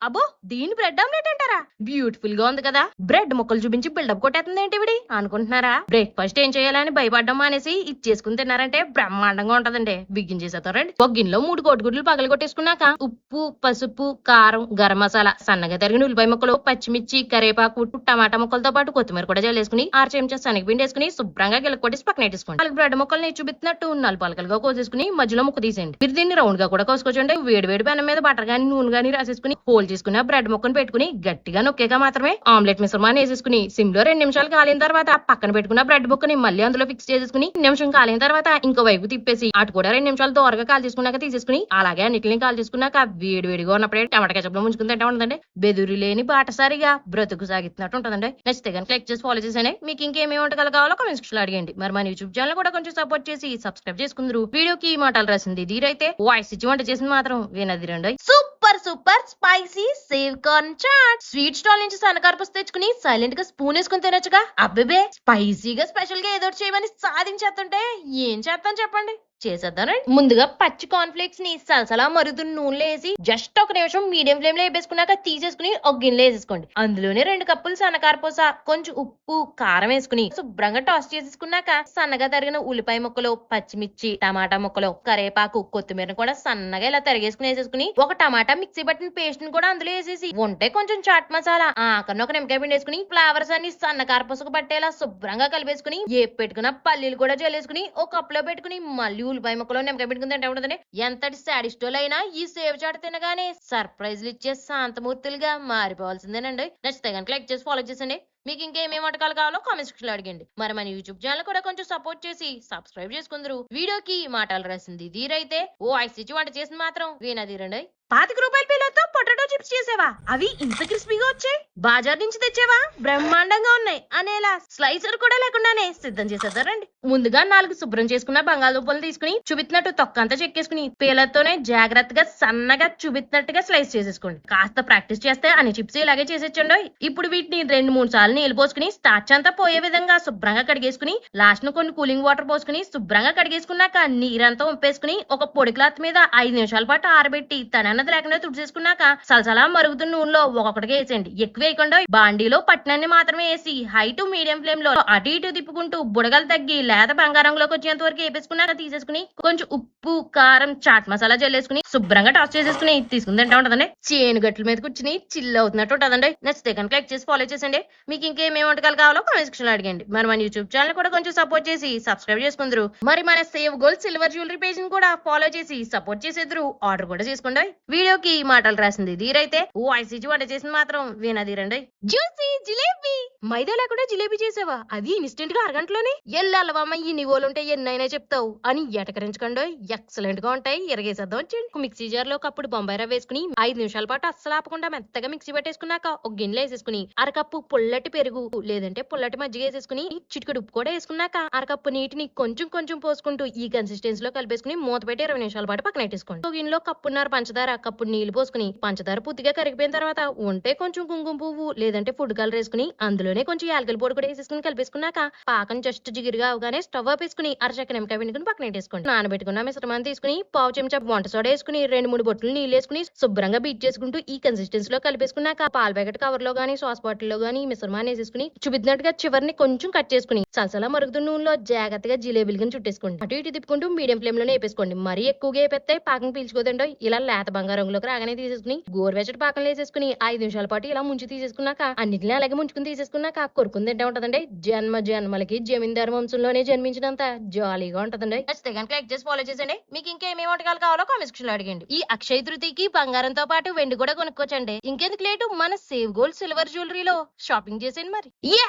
అబ్బో దీని bread omelette అంటారా? బ్యూటిఫుల్ గా ఉంది కదా. బ్రెడ్ ముక్కలు చూపించి బిల్డప్ కొట్టేస్తుంది ఏంటి విడి అనుకుంటున్నారా? బ్రేక్ఫాస్ట్ ఏం చేయాలని భయపడ్డం మానేసి ఇచ్చేసుకుని తిన్నారంటే బ్రహ్మాండంగా ఉంటదండి. బిగించేసేస్తారండి. ఒక గిన్నెలో 3 కోడిగుడ్లు పగలు కొట్టేసుకున్నాక ఉప్పు, పసుపు, కారం, గరం మసాలా, సన్నగా తరిగిన ఉల్లిపాయ ముక్కలు, పచ్చిమిర్చి, కరేపాకు, టమాటా ముక్కలతో పాటు కొత్తిమీర కూడా జల్లేసుకుని 6 చెంచా శనగపిండి వేసుకుని శుభ్రంగా గిల్ల కొట్టేసి పక్కన పెట్టేసుకోండి. 4 బ్రెడ్ ముక్కల్ని చూపిస్తున్నట్టు 4 పలకలుగా కోసేసుకుని మధ్యలో ముక్క తీసేయండి. మీరు దీన్ని రౌండ్ గా కూడా కోసుకోవచ్చండి. వేడి వేడి పెనం మీద బటర్ గాని నూనె గాని రాసేసుకుని హోల్ చేసుకుని బ్రెడ్ ముక్కను పెట్టుకుని గట్టిగా నొక్కేగా మాత్రమే ఆమ్లెట్ మిశ్రమాన్ని వేసేసుకుని సిమ్ లో 2 నిమిషాలు కాలిన తర్వాత పక్కన పెట్టుకున్న బ్రెడ్ ముక్కని మళ్ళీ అందులో ఫిక్స్ చేసేసుకుని నిమిషం కాలిన తర్వాత ఇంకో వైపు తిప్పేసి అటు కూడా 2 నిమిషాలు దోరగా కాల్ చేసుకున్నాక తీసేసుకుని అలాగే అన్నిటిని కాల్ చేసుకున్నాక వేడి వేడిగా ఉన్నప్పుడే టమాటా కెచప్ లో ముంచుకుని తింటా ఉంటుందండి. బెదురు లేని బాటసారిగా బ్రతుకు సాగిస్తున్నట్టు ఉంటుందండి. నచ్చితే కనుక క్లిక్ చేసి ఫాలో చేసేనే. మీకు ఇంకేమేమి వంటకాలు కావాలో కామెంట్స్ సెక్షన్ లో అడిగండి. మరి మన యూట్యూబ్ ఛానల్ కూడా కొంచెం సపోర్ట్ చేసి సబ్స్క్రైబ్ చేసుకుందరు. వీడియోకి ఈ మాటలు రాసింది దీరైతే వాయిస్ ఇచ్చి వంట చేసింది మాత్రం వినది రండి. Super super spicy sev corn chaat. Sweet stall నుంచి సన్నకారపూస తెచ్చుకుని సైలెంట్ గా స్పూన్ వేసుకుని తినొచ్చుగా. అబ్బే స్పైసీగా స్పెషల్ గా ఏదో చేయమని సాధించేస్తుంటే ఏం చేస్తాను చెప్పండి. చేసేద్దానండి. ముందుగా పచ్చి కార్న్ ఫ్లేక్స్ ని సలసలా మరుగుతున్న నూనెలో వేసి జస్ట్ ఒక నిమిషం మీడియం ఫ్లేమ్ లో వేపేసుకున్నాక తీసేసుకుని ఒక గిన్నెలో వేసేసుకోండి. అందులోనే 2 కప్పులు సన్నకారపూస, కొంచెం ఉప్పు, కారం వేసుకుని శుభ్రంగా టాస్ చేసేసుకున్నాక సన్నగా తరిగిన ఉల్లిపాయ ముక్కలు, పచ్చిమిర్చి, టమాటా ముక్కలు, కరేపాకు, కొత్తిమీర కూడా సన్నగా ఇలా తరిగేసుకుని వేసేసుకుని ఒక టమాటా మిక్సీ పట్టిన పేస్ట్ ని కూడా అందులో వేసేసి ఉంటే కొంచెం చాట్ మసాలా ఆకన్నా ఒక నిమ్మకాయ పిండి వేసుకుని ఫ్లేవర్స్ అన్ని సన్నకారపూసకు పట్టేలా శుభ్రంగా కలిపేసుకుని ఏ పెట్టుకున్న పల్లీలు కూడా జల్లేసుకుని ఒక కప్ లో పెట్టుకుని మళ్ళీ ఉల్లిపాయ ముక్కలో నిమ్మకాయ పెట్టుకుని అంటే ఉంటుందండి. ఎంతటి సాడిస్టోల్ అయినా ఈ సేవ్ చాట్ తినగానే సర్ప్రైజ్లు ఇచ్చే శాంతమూర్తులుగా మారిపోవాల్సిందేనండి. నచ్చితే కనుక లైక్ చేసి ఫాలో చేసండి. మీకు ఇంకేమేమి వంటకాలు కావాలో కామెంట్ సెక్షన్ లో అడిగండి. మరి మన యూట్యూబ్ ఛానల్ కూడా కొంచెం సపోర్ట్ చేసి సబ్స్క్రైబ్ చేసుకుందరు. వీడియోకి మాటలు రాసింది దీరైతే వాయిస్ ఇచ్చి వంట చేసింది మాత్రం వీణాదీరండి. 25 రూపాయల పిల్లతో పొటాటో చిప్స్ చేసేవా? అవి ఇంత క్రిస్పీగా వచ్చాయి. బాజార్ నుంచి తెచ్చేవా? బ్రహ్మాండంగా ఉన్నాయి అనేలా స్లైసర్ కూడా లేకుండానే సిద్ధం చేసేద్దారండి. ముందుగా 4 శుభ్రం చేసుకున్న బంగాళదుంపలు తీసుకుని చూపిస్తున్నట్టు తొక్కంతా చెక్కేసుకుని పేలతోనే జాగ్రత్తగా సన్నగా చూపిస్తున్నట్టుగా స్లైస్ చేసేసుకోండి. కాస్త ప్రాక్టీస్ చేస్తే అన్ని చిప్స్ ఇలాగే చేసేచ్చండి. ఇప్పుడు వీటిని 2-3 సార్లు నీళ్ళు పోసుకుని స్టార్చ్ అంతా పోయే విధంగా శుభ్రంగా కడిగేసుకుని లాస్ట్ ను కొన్ని కూలింగ్ వాటర్ పోసుకుని శుభ్రంగా కడిగేసుకున్నాక నీరంతా ఉంపేసుకుని ఒక పొడి క్లాత్ మీద 5 నిమిషాల పాటు ఆరబెట్టి తనన్నది లేకుండా తుడిచేసుకున్నాక సలసలా మరుగుతున్న నూనెలో ఒక్కొక్కటిగా వేసేయండి. ఎక్కువ వేయకుండా బాండీలో పట్టినన్ని మాత్రమే వేసి హై టు మీడియం ఫ్లేమ్ లో అటు ఇటు తిప్పుకుంటూ బుడగలు తగ్గి లేత బంగారంలోకి వచ్చేంత వరకు వేపేసుకున్నాక తీసేసుకుని కొంచెం ఉప్పు, కారం, చాట్ మసాలా జల్లేసుకుని శుభ్రంగా టాస్ చేసేసుకుని తీసుకుని తింటా ఉంటదండి. చేను గట్ల మీద కూర్చుని చిల్ అవుతున్నట్టు ఉంటదండి. నచ్చితే కనుక లైక్ చేసి ఫాలో చేసండి. మీకు ఇంకేమేమి వంటకాలు కావాలో కామెంట్ సెక్షన్ లో అడిగండి. మరి మన యూట్యూబ్ ఛానల్ కూడా కొంచెం సపోర్ట్ చేసి సబ్స్క్రైబ్ చేసుకుందరు. మరి మన save gold silver jewellery page ని కూడా ఫాలో చేసి సపోర్ట్ చేసేద్దరు. ఆర్డర్ కూడా చేసుకోండి. వీడియోకి మాటలు రాసింది దీరైతే వాయిస్ ఇచ్చి వంట చేసింది మాత్రం వీణాదీరండి. జ్యూసీ జిలేబీ. మైదా లేకుండా జిలేబీ చేసావా? అది ఇన్స్టెంట్ గా అరగంటలోనే. ఎల్లవమ్మ ఈ నివోలుంటే ఎన్నైనా చెప్తావు అని ఎటకరించకండి. ఎక్సలెంట్ గా ఉంటాయి. ఎరగేసేద్దాం వచ్చేయండి. మిక్సీ జార్ లో కప్పుడు బొంబాయి రవ్వ వేసుకుని 5 నిమిషాల పాటు అస్సలు ఆపకుండా మెత్తగా మిక్సీ పెట్టేసుకున్నాక ఒక గిన్నెలో వేసేసుకుని అరకప్పు పుల్లటి పెరుగు లేదంటే పుల్లటి మజ్జిగ వేసేసుకుని చిటికెడు ఉప్పు కూడా వేసుకున్నాక అరకప్పు నీటిని కొంచెం కొంచెం పోసుకుంటూ ఈ కన్సిస్టెన్సీ లో కలిపేసుకుని మూత పెట్టి 20 నిమిషాల పాటు పక్కన పెట్టేసుకోండి. ఒక గిన్నెలో కప్పున్నర పంచదార, కప్పుడు నీళ్లు పోసుకుని పంచదార పూర్తిగా కరిగిపోయిన తర్వాత ఉంటే కొంచెం కుంకుమ పువ్వు లేదంటే ఫుడ్ కలర్ వేసుకుని అందులోనే కొంచెం యాలకుల పొడి కూడా వేసేసుకుని కలిపేసుకున్నాక పాకం జస్ట్ జిగిరిగా అవగానే స్టవ్ ఆపేసుకుని అరచక్క నిమ్మకాయ పిండుకుని పక్కన పెట్టేసుకోండి. నానబెట్టుకున్న మిశ్రమాన్ని తీసుకుని పావు చెంచా వంట సోడా వేసుకుని 2-3 బొట్లు నీళ్ళు వేసుకుని శుభ్రంగా బీట్ చేసుకుంటూ ఈ కన్సిస్టెన్సీ లో కలిపేసుకున్నాక పాల ప్యాకెట్ కవర్ లో గానీ సాస్ బాటిల్ లో గానీ మిశ్రమాన్ని వేసేసుకుని చూపినట్టుగా చివరిని కొంచెం కట్ చేసుకుని సలసలా మరుగుతున్న నూనెలో జాగ్రత్తగా జిలేబీలు గా చుట్టేసుకోండి. అటు ఇటు తిప్పుకుంటూ మీడియం ఫ్లేమ్ లోనే వేపేసుకోండి. మరీ ఎక్కువగా వేపేస్తే పాకం పీల్చుకోదండో. ఇలా లేత బంగారంలోకి రాగానే తీసేసుకుని గోరువెచ్చటి పాకంలో వేసేసుకుని 5 నిమిషాల పాటు ఇలా ముంచి తీసేసుకున్నాక అన్నిటిని అలాగే ముంచుకుని తీసేసుకున్నాక కొరుకుని తింటే ఉంటదండి. జన్మ జన్మలకి జమీందారు వంశంలోనే జన్మించినంత జాలీగా ఉంటదండి. నచ్చితే కనుక లైక్ చేసి ఫాలో చేసండి. మీకు ఇంకేమేమి వంటకాలు కావాలో కామెంట్ సెక్షన్ లో అడిగండి. ఈ అక్షయ తృతీయకి బంగారంతో పాటు వెండి కూడా కొనుక్కోవచ్చండి. ఇంకెందుకు లేటు మన సేవ్ గోల్డ్ సిల్వర్ జ్యువెలరీలో షాపింగ్ చేసేయండి. మరి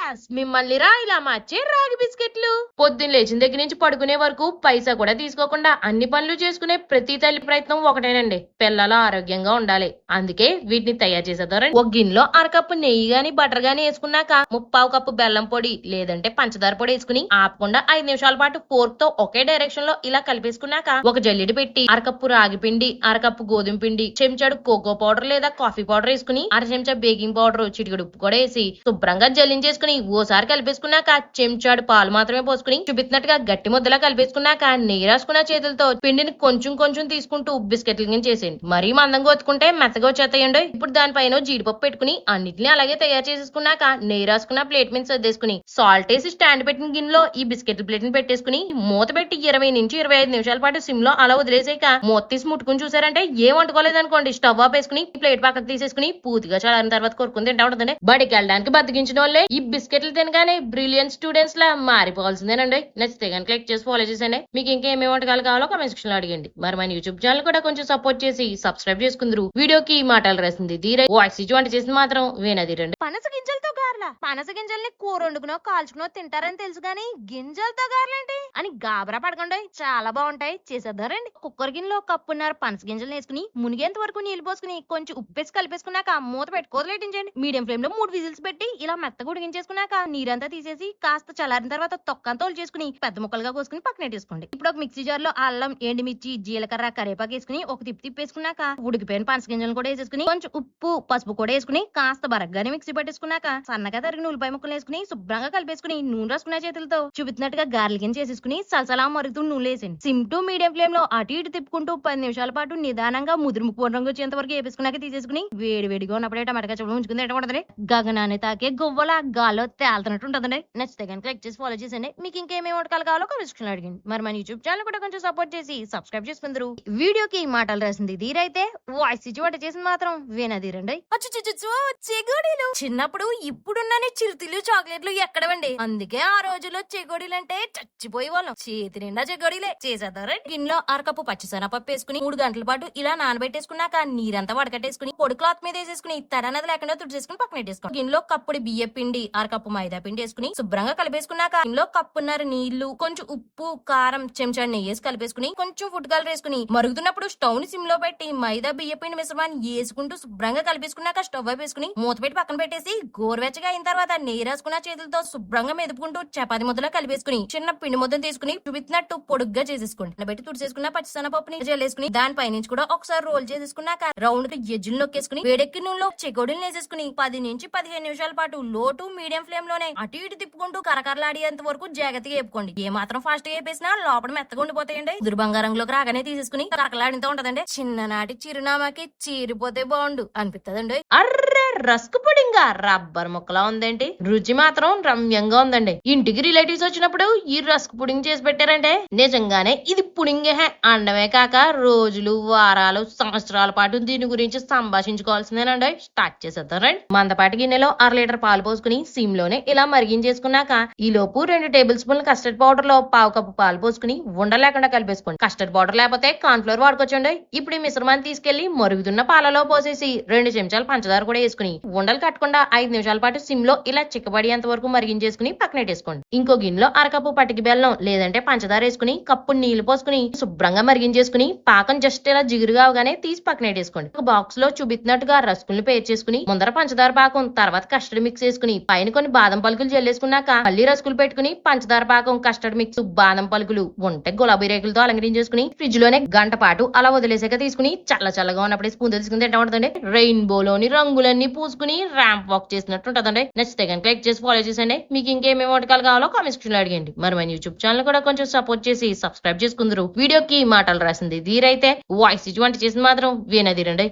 మిమ్మల్ని రా ఇలా మార్చే రాగి బిస్కెట్లు. పొద్దున్న లేచిన దగ్గర నుంచి పడుకునే వరకు పైసా కూడా తీసుకోకుండా అన్ని పనులు చేసుకునే ప్రతి తల్లి ప్రయత్నం ఒకటేనండి, పిల్లలు ఆరోగ్యంగా ఉండాలి. అందుకే వీటిని తయారు చేసేద్దాం. ఒక గిన్నెలో అరకప్పు నెయ్యి గాని బటర్ గాని వేసుకున్నాక 3/4 కప్పు బెల్లం పొడి లేదంటే పంచదార పొడి వేసుకుని ఆపకుండా 5 నిమిషాల పాటు ఫోర్క్ తో ఒకే డైరెక్షన్ లో ఇలా కలిపేసుకున్నాక ఒక జల్లెడ పెట్టి అరకప్పు రాగి పిండి, అరకప్పు గోధుమ పిండి, చెంచాడు కోకో పౌడర్ లేదా కాఫీ పౌడర్ వేసుకుని 1/2 చెంచా బేకింగ్ పౌడర్, చిటికెడు ఉప్పు కూడా వేసి శుభ్రంగా జల్లించేసుకుని ఓసారి కలిపేసుకున్నాక చెంచాడు పాలు మాత్రమే పోసుకుని చూపిస్తున్నట్టుగా గట్టి ముద్దలా కలిపేసుకున్నాక నెయ్యి రాసుకున్న చేతులతో పిండిని కొంచెం కొంచెం తీసుకుంటూ బిస్కెట్ల చేసేయండి. మరీ మందంగా ఒత్తుకుంటే మెత్తగా వచ్చేస్తాయండి. ఇప్పుడు దానిపైన జీడిపప్పు పెట్టుకుని అన్నిటిని అలాగే తయారు చేసేసుకున్నాక నెయ్యి రాసుకున్న ప్లేట్ మీద సర్దేసుకుని సాల్ట్ వేసి స్టాండ్ పెట్టిన గిన్నెలో ఈ బిస్కెట్ ప్లేట్ ని పెట్టేసుకుని మూత పెట్టి 20 నుంచి 25 నిమిషాల పాటు సిమ్ లో అలా వదిలేసాక మూత తీసి ముట్టుకుని చూసారంటే ఏం వండుకోలేదు అనుకోండి, స్టవ్ ఆఫ్ వేసుకుని ప్లేట్ పక్కకు తీసేసుకుని పూర్తిగా చల్లారిన తర్వాత కొరుకుని తింటా ఉంటుందండి. బడికి వెళ్ళడానికి బతికించిన వాళ్ళే ఈ బిస్కెట్లు తినగానే బ్రిలియంట్ స్టూడెంట్స్ లా మారిపోవాల్సిందేనండి. నచ్చితే కనుక క్లిక్ చేసి ఫాలో చేసండి. మీకు ఇంకేమేమి వంటకాలు కావాలో కామెంట్ సెక్షన్ లో అడిగండి. మరి మన యూట్యూబ్ ఛానల్ కూడా కొంచెం సపోర్ట్ చేసి సబ్స్క్రైబ్ చేసుకుందరు. వీడియోకి మాటలు రాసింది ధీరై, వాయిస్ ఇచ్చి వంట చేసింది మాత్రం వేనదీరండి. పనస గింజలతో గారెలా? పనస గింజల్ని కూర వండుకునో కాల్చుకునో తింటారని తెలుసు గానీ గింజలతో గారెలేంటి అని గాబరా పడకండి, చాలా బాగుంటాయి. చేసేద్దారండి. కుక్కర్ గిన్నెలో కప్పున్నర పనస గింజలు వేసుకుని మునిగేంత వరకు నీళ్లు పోసుకుని కొంచెం ఉప్పేసి కలిపేసుకున్నాక మూత పెట్టుకోలేటించండి. మీడియం ఫ్లేమ్ లో 3 విజిల్స్ పెట్టి ఇలా మెత్తగా ఉడికించేసుకున్నాక నీరంతా తీసేసి కాస్త చల్లారిన తర్వాత తొక్కంతా చేసుకుని పెద్ద ముక్కలుగా కోసుకుని పక్కనెట్టేసుకోండి. ఇప్పుడు ఒక మిక్సీ జార్ లో అల్లం, ఎండుమిర్చి, జీలకర్ర, కరేపాకు వేసుకుని ఒక తిప్పేసుకున్నాక ఉడికిపోయిన పనస గింజలు కూడా వేసేసుకుని కొంచెం ఉప్పు, పసుపు కూడా వేసుకుని కాస్త బరగ్గానే మిక్సీ పట్టేసుకున్నాక సన్నగా తరిగిన ఉల్లిపాయ ముక్కలు వేసుకుని శుభ్రంగా కలిపేసుకుని నూనె రాసుకున్న చేతులతో చూపిస్తున్నట్టుగా గార్లిక్ చేసేసుకుని సలసలా మరుగుతూ నూనె వేసింది. సిమ్ టు మీడియం ఫ్లేమ్ లో అటు ఇటు తిప్పుకుంటూ 10 నిమిషాల పాటు నిదానంగా ముదురు రంగు వచ్చేంత వరకు వేసుకున్నాక తీసేసుకుని వేడిగా ఉన్నప్పుడే టమాటా చెప్పడం ఉంచుకుని తింటకూడదండి. గగనాన్ని తాకే గువ్వల గాల్లో తేలుతున్నట్టు ఉంటుందండి. నచ్చితే కనుక క్లిక్ చేసి ఫాలో చేసండి. మీకు ఇంకేమేమి వంటకాలు కావాలో కామెంట్ అడిగింది. మరి మన యూట్యూబ్ ఛానల్ కూడా కొంచెం సపోర్ట్ చేసి సబ్స్క్రైబ్ చేసుకుందరు. వీడియోకి మాటలు రాసింది ధీరైతే, వాయిస్ ఇచ్చి వంట చేసింది మాత్రం వేనదీరండి. చెగోడీలు చిన్నప్పుడు ఇప్పుడున్నని చిరుతిలు చాక్లెట్లు ఎక్కడవండి, అందుకే ఆ రోజుల్లో చెగోడీలు అంటే చచ్చిపోయే వాళ్ళం. చేతి నిండా చెగోడీలే. చేసేద్దారండి. గిన్నెలో అరకప్పు పచ్చిశనగపప్పు వేసుకుని 3 గంటల పాటు ఇలా నానబెట్టేసుకున్నాక నీరంతా వడకట్టేసుకుని పొడి క్లాత్ మీద వేసేసుకుని తడనది లేకుండా తుడిచేసుకుని పక్కన పెట్టేసుకోండి. గిన్నెలో కప్పుడు బియ్య పిండి, అరకప్పు మైదా పిండి వేసుకుని శుభ్రంగా కలిపేసుకున్నాక గిన్నెలో కప్పున్నర నీళ్లు, కొంచెం ఉప్పు, కారం, చెంచా నెయ్యి వేసి కలిపేసుకుని కొంచెం ఫుడ్ కలర్ వేసుకుని మరుగుతున్నప్పుడు స్టవ్ ని సిమ్ లో పెట్టి మైదా బియ్య పిండి మిశ్రమాన్ని వేసుకుంటూ శుభ్రంగా కలిపేసుకున్నాక స్టవ్ వేసుకుని మూత పెట్టి పక్కన పెట్టేసి గోరువెచ్చగా అయిన తర్వాత నెయ్యి రాసుకున్న చేతులతో శుభ్రంగా మెదుపుకుంటూ చపాతి ముద్దలా కలిపేసుకుని చిన్న పిండి ముద్దను తీసుకుని చూపించినట్టు పొడుగ్గా చేసేసుకోండి. పెట్టి తుడిచేసుకున్న పచ్చిశనగపప్పుని జల్లేసుకుని దానిపై నుంచి కూడా ఒకసారి రోల్ చేసేసుకున్నాక రౌండ్ గా ఎజ్జులు నొక్కేసుకుని వేడెక్కి నూనెలో చెకోడీలు వేసేసుకుని 10 నుంచి 15 నిమిషాల పాటు లో టు మీడియం ఫ్లేమ్ లోనే అటు ఇటు తిప్పుకుంటూ కరకరలాడేంత వరకు జాగ్రత్తగా వేపుకోండి. ఏ మాత్రం ఫాస్ట్ గా వేపేసినా లోపల మెత్తగా ఉండిపోతాయండి. దుర్బంగారంలోకి రాగానే తీసేసుకుని కరకలాడితో ఉంటదండి. చిన్ననాటి చిరునామాకి చీరిపోతే బాగుండు అనిపిస్తుందండి. అర్రే రస్క్ పుడింగా రబ్బర్ ముక్కలా ఉందేంటి, రుచి మాత్రం రమ్యంగా ఉందండి. ఇంటికి రిలేటివ్స్ వచ్చినప్పుడు ఈ రస్క్ పుడింగ్ చేసి పెట్టారంటే నిజంగానే ఇది పుడింగే అండమే కాక రోజులు, వారాలు, సంవత్సరాల పాటు దీని గురించి సంభాషించుకోవాల్సిందేనండి. స్టార్ట్ చేసేద్దారండి. మందపాటి గిన్నెలో 1/2 లీటర్ పాలు పోసుకుని సిమ్ లోనే ఇలా మరిగించేసుకున్నాక ఈ లోపు 2 టేబుల్ స్పూన్ల కస్టర్డ్ పౌడర్ లో 1/2 కప్పు పాలు పోసుకుని ఉండలేకుండా కలిపేసుకోండి. కస్టర్డ్ పౌడర్ లేకపోతే కార్న్ ఫ్లోర్ వాడుకోవచ్చండి. ఇప్పుడు ఈ మిశ్రమాన్ని తీసుకెళ్లి మరుగుతున్న పాలలో పోసేసి 2 చెంచాలు పంచదార కూడా వేసుకుని ఉండలు కట్టకుండా 5 నిమిషాల పాటు సిమ్ లో ఇలా చిక్కబడేంత వరకు మరిగించేసుకుని పక్కనెట్టేసుకోండి. ఇంకో గిన్నెలో అరకప్పు పటికి బెల్లం లేదంటే పంచదార వేసుకుని కప్పు నీళ్లు పోసుకుని శుభ్రంగా మరిగించేసుకుని పాకం జస్ట్ ఇలా జిగురుగా అవగానే తీసి పక్కనెట్టేసుకోండి. ఒక బాక్స్ లో చూపిస్తున్నట్టుగా రస్కుల్ని పేర్చేసుకుని ముందర పంచదార పాకం, తర్వాత కస్టర్డ్ మిక్స్ వేసుకుని పైన కొన్ని బాదం పలుకులు జల్లేసుకున్నాక మళ్ళీ రస్కులు పెట్టుకుని పంచదార పాకం, కస్టర్డ్ మిక్స్, బాదం పలుకులు ఉంటే గులాబీ రేకులతో అలంకరించేసుకుని ఫ్రిడ్జ్ లోనే గంట పాటు అలా వదిలేసాక తీసుకుని చల్లగా ఉన్నప్పుడే స్పూన్ తెలుసుకుని తింటా ఉంటుందండి. రెయిన్బోలోని రంగులన్నీ పూసుకుని ర్యాంప్ వాక్ చేసినట్టు ఉంటుందండి. నచ్చితే కనుక క్లిక్ చేసి ఫాలో చేసండి. మీకు ఇంకేమేమి వంటకాలు కావాలో కామెంట్ సెక్షన్ లో అడిగండి. మరి మన యూట్యూబ్ ఛానల్ కూడా కొంచెం సపోర్ట్ చేసి సబ్స్క్రైబ్ చేసుకుందరు. వీడియోకి మాటలు రాసింది ధీరైతే, వాయిస్ ఇచ్చి వంట చేసింది మాత్రం వేనదీరండి.